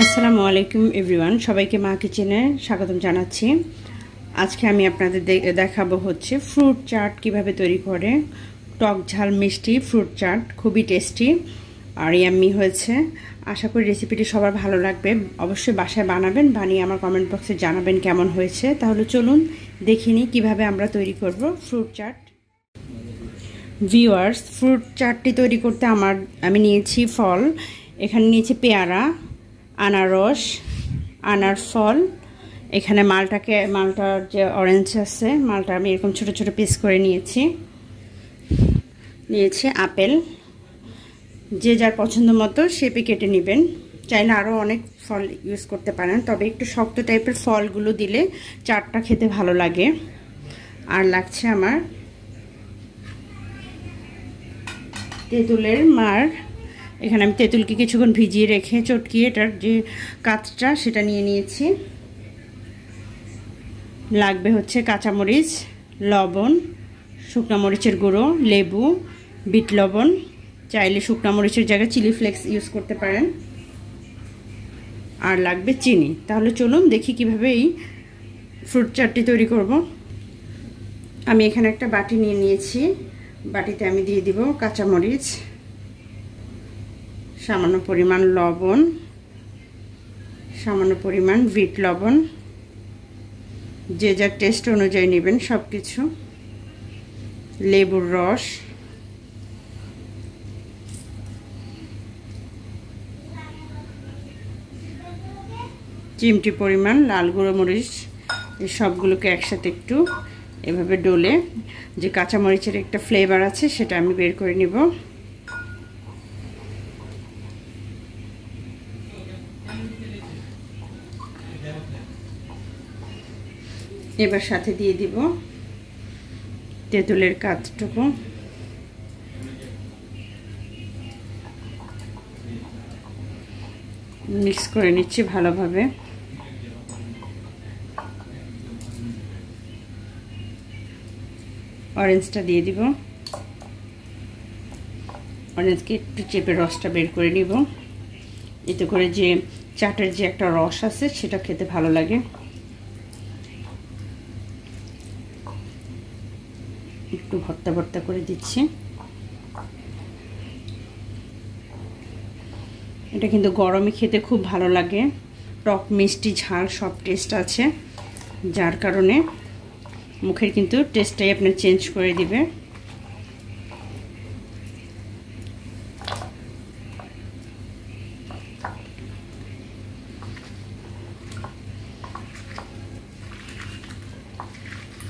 আসসালামু আলাইকুম এভরিওয়ান, সবাইকে মা কিচেনে স্বাগতম জানাচ্ছি। আজকে আমি আপনাদের দেখাবো হচ্ছে ফ্রুট চাট কিভাবে তৈরি করে। টক ঝাল মিষ্টি ফ্রুট চাট খুবই টেস্টি আর ইয়াম্মি হয়েছে। আশা করি রেসিপিটি সবার ভালো লাগবে। অবশ্যই বাসায় বানাবেন, বানিয়ে আমার কমেন্ট বক্সে জানাবেন কেমন হয়েছে। তাহলে চলুন দেখিনি কিভাবে আমরা তৈরি করব ফ্রুট চাট। ভিউয়ার্স, ফ্রুট চাটটি তৈরি করতে আমি নিয়েছি ফল। এখানে নিয়েছি পেয়ারা, আনারস, আনার ফল। এখানে মালটার যে অরেঞ্জ আছে, মালটা আমি এরকম ছোট ছোট পিস করে নিয়েছি আপেল। যে যার পছন্দ মতো শেপে কেটে নেবেন। চাইলে আরও অনেক ফল ইউজ করতে পারেন, তবে একটু শক্ত টাইপের ফলগুলো দিলে চাটটা খেতে ভালো লাগে। আর লাগছে আমার তেঁতুলের মাড়। এখানে আমি তেঁতুলকে কিছুক্ষণ ভিজিয়ে রেখে চটকিয়ে এটার যে কাঁচটা সেটা নিয়ে নিয়েছি। লাগবে হচ্ছে কাঁচামরিচ, লবণ, শুকনো মরিচের গুঁড়ো, লেবু, বিট লবণ। চাইলে শুকনো মরিচের জায়গায় চিলি ফ্লেক্স ইউজ করতে পারেন। আর লাগবে চিনি। তাহলে চলুন দেখি কিভাবে এই ফ্রুট চাটটি তৈরি করব। আমি এখানে একটা বাটি নিয়ে নিয়েছি। বাটিতে আমি দিয়ে দিব কাঁচামরিচ, সামান্য পরিমাণ লবণ, সামান্য পরিমাণ বিট লবণ, যে যার টেস্ট অনুযায়ী নেবেন সব কিছু, লেবুর রস, চিমটি পরিমাণ লাল গুঁড়ো মরিচ। এই সবগুলোকে একসাথে একটু এভাবে ডলে যে কাঁচামরিচের একটা ফ্লেভার আছে সেটা আমি বের করে নিব। এবার সাথে দিয়ে দিব তেঁতুলের কাঁচটুকু। মিক্স করে নিচ্ছি ভালোভাবে। অরেঞ্জটা দিয়ে দিব। অরেঞ্জকে একটু চেপে রসটা বের করে নিব। এতে করে যে চাটের যে একটা রস আছে সেটা খেতে ভালো লাগে। একটু ভর্তা ভর্তা করে দিচ্ছি। এটা কিন্তু গরমে খেতে খুব ভালো লাগে। টক মিষ্টি ঝাল সব টেস্ট আছে, যার কারণে মুখের কিন্তু টেস্টটাই আপনার চেঞ্জ করে দিবে।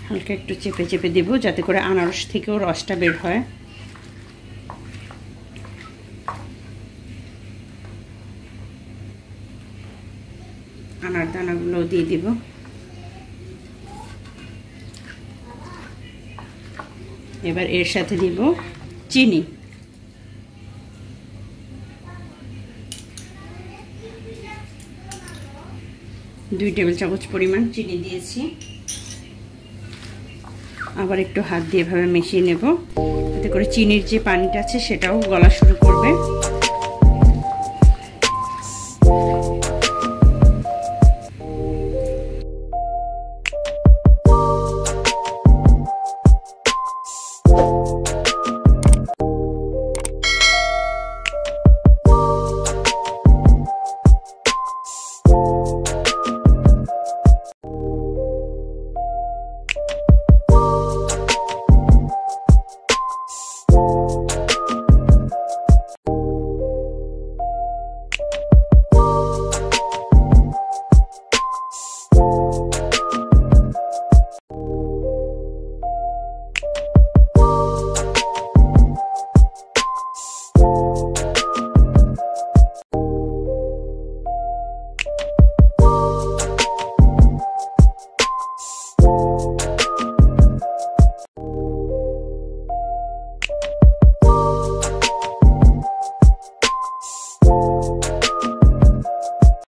হালকা একটু চেপে চেপে দেব যাতে করে আনারস থেকেও রসটা বের হয়। আনার দানাগুলো দিয়ে দিব। এবার এর সাথে দিব চিনি। দুই টেবিল চামচ পরিমাণ চিনি দিয়েছি। আবার একটু হাত দিয়ে এভাবে মিশিয়ে নেব, এতে করে চিনির যে পানিটা আছে সেটাও গলা শুরু করবে।